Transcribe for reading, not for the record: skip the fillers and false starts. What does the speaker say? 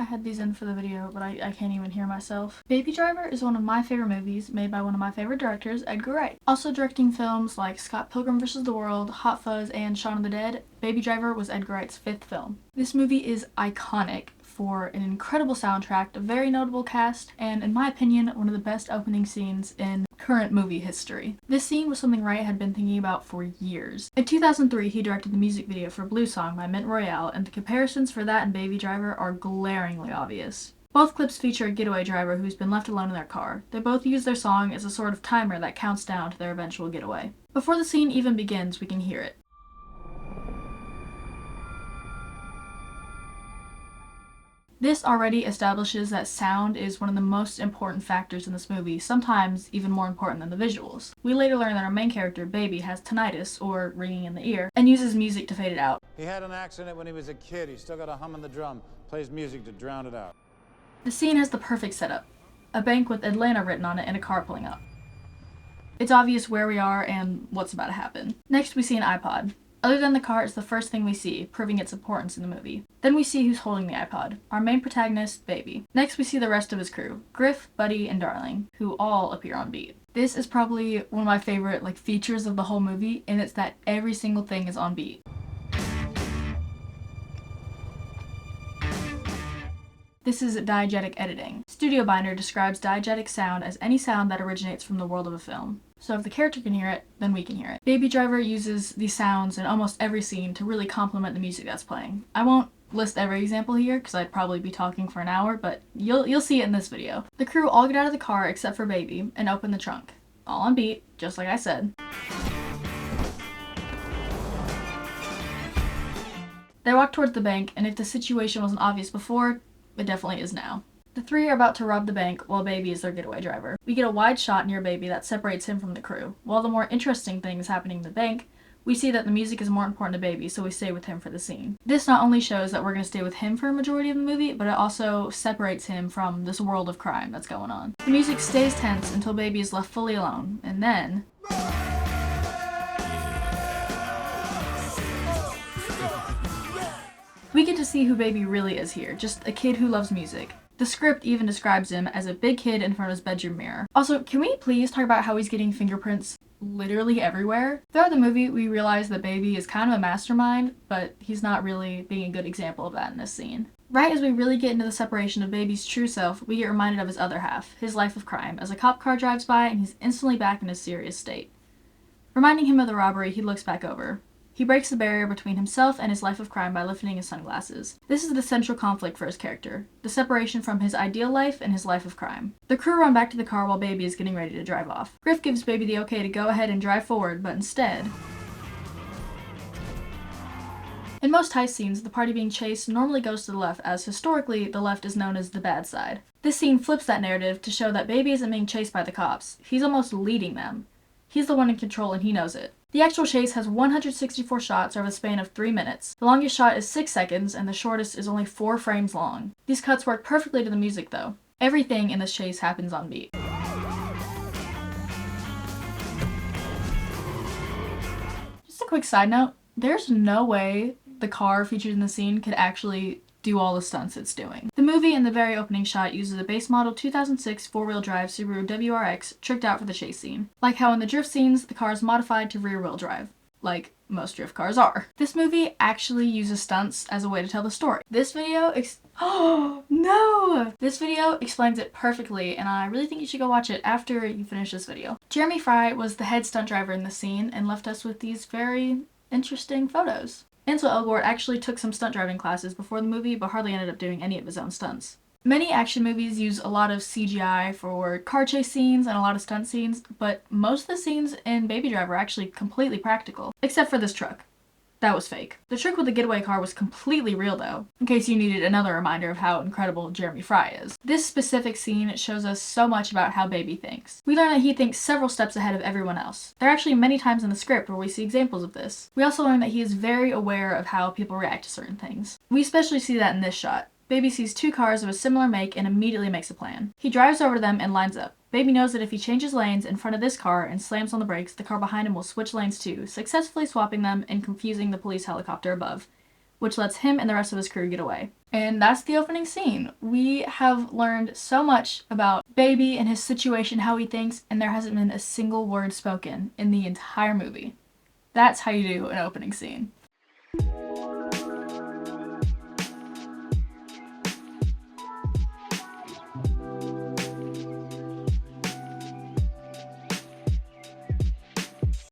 had these in for the video, but I can't even hear myself. Baby Driver is one of my favorite movies, made by one of my favorite directors, Edgar Wright. Also directing films like Scott Pilgrim vs. the World, Hot Fuzz, and Shaun of the Dead, Baby Driver was Edgar Wright's 5th film. This movie is iconic for an incredible soundtrack, a very notable cast, and in my opinion, one of the best opening scenes in current movie history. This scene was something Wright had been thinking about for years. In 2003, he directed the music video for Blue Song by Mint Royale, and the comparisons for that and Baby Driver are glaringly obvious. Both clips feature a getaway driver who's been left alone in their car. They both use their song as a sort of timer that counts down to their eventual getaway. Before the scene even begins, we can hear it. This already establishes that sound is one of the most important factors in this movie, sometimes even more important than the visuals. We later learn that our main character, Baby, has tinnitus, or ringing in the ear, and uses music to fade it out. He had an accident when he was a kid. He's still got a hum in the drum. Plays music to drown it out. The scene has the perfect setup. A bank with Atlanta written on it and a car pulling up. It's obvious where we are and what's about to happen. Next, we see an iPod. Other than the car, it's the first thing we see, proving its importance in the movie. Then we see who's holding the iPod. Our main protagonist, Baby. Next we see the rest of his crew, Griff, Buddy, and Darling, who all appear on beat. This is probably one of my favorite features of the whole movie, and it's that every single thing is on beat. This is diegetic editing. Studio Binder describes diegetic sound as any sound that originates from the world of a film. So if the character can hear it, then we can hear it. Baby Driver uses these sounds in almost every scene to really complement the music that's playing. I won't list every example here because I'd probably be talking for an hour, but you'll see it in this video. The crew all get out of the car except for Baby and open the trunk. All on beat, just like I said. They walk towards the bank, and if the situation wasn't obvious before, it definitely is now. The three are about to rob the bank while Baby is their getaway driver. We get a wide shot near Baby that separates him from the crew. While the more interesting thing is happening in the bank, we see that the music is more important to Baby, so we stay with him for the scene. This not only shows that we're going to stay with him for a majority of the movie, but it also separates him from this world of crime that's going on. The music stays tense until Baby is left fully alone, and then we get to see who Baby really is here, just a kid who loves music. The script even describes him as a big kid in front of his bedroom mirror. Also, can we please talk about how he's getting fingerprints literally everywhere? Throughout the movie, we realize that Baby is kind of a mastermind, but he's not really being a good example of that in this scene. Right as we really get into the separation of Baby's true self, we get reminded of his other half, his life of crime, as a cop car drives by and he's instantly back in his serious state. Reminding him of the robbery, he looks back over. He breaks the barrier between himself and his life of crime by lifting his sunglasses. This is the central conflict for his character, the separation from his ideal life and his life of crime. The crew run back to the car while Baby is getting ready to drive off. Griff gives Baby the okay to go ahead and drive forward, but instead, in most heist scenes, the party being chased normally goes to the left, as historically, the left is known as the bad side. This scene flips that narrative to show that Baby isn't being chased by the cops. He's almost leading them. He's the one in control and he knows it. The actual chase has 164 shots over the span of 3 minutes. The longest shot is 6 seconds and the shortest is only 4 frames long. These cuts work perfectly to the music though. Everything in this chase happens on beat. Just a quick side note, there's no way the car featured in the scene could actually do all the stunts it's doing. The movie in the very opening shot uses a base model 2006 four-wheel drive Subaru WRX tricked out for the chase scene. Like how in the drift scenes, the car is modified to rear-wheel drive, like most drift cars are. This movie actually uses stunts as a way to tell the story. This video This video explains it perfectly, and I really think you should go watch it after you finish this video. Jeremy Fry was the head stunt driver in the scene and left us with these very interesting photos. Ansel Elgort actually took some stunt driving classes before the movie, but hardly ended up doing any of his own stunts. Many action movies use a lot of CGI for car chase scenes and a lot of stunt scenes, but most of the scenes in Baby Driver are actually completely practical, except for this truck. That was fake. The trick with the getaway car was completely real though, in case you needed another reminder of how incredible Jeremy Fry is. This specific scene shows us so much about how Baby thinks. We learn that he thinks several steps ahead of everyone else. There are actually many times in the script where we see examples of this. We also learn that he is very aware of how people react to certain things. We especially see that in this shot. Baby sees 2 cars of a similar make and immediately makes a plan. He drives over to them and lines up. Baby knows that if he changes lanes in front of this car and slams on the brakes, the car behind him will switch lanes too, successfully swapping them and confusing the police helicopter above, which lets him and the rest of his crew get away. And that's the opening scene. We have learned so much about Baby and his situation, how he thinks, and there hasn't been a single word spoken in the entire movie. That's how you do an opening scene.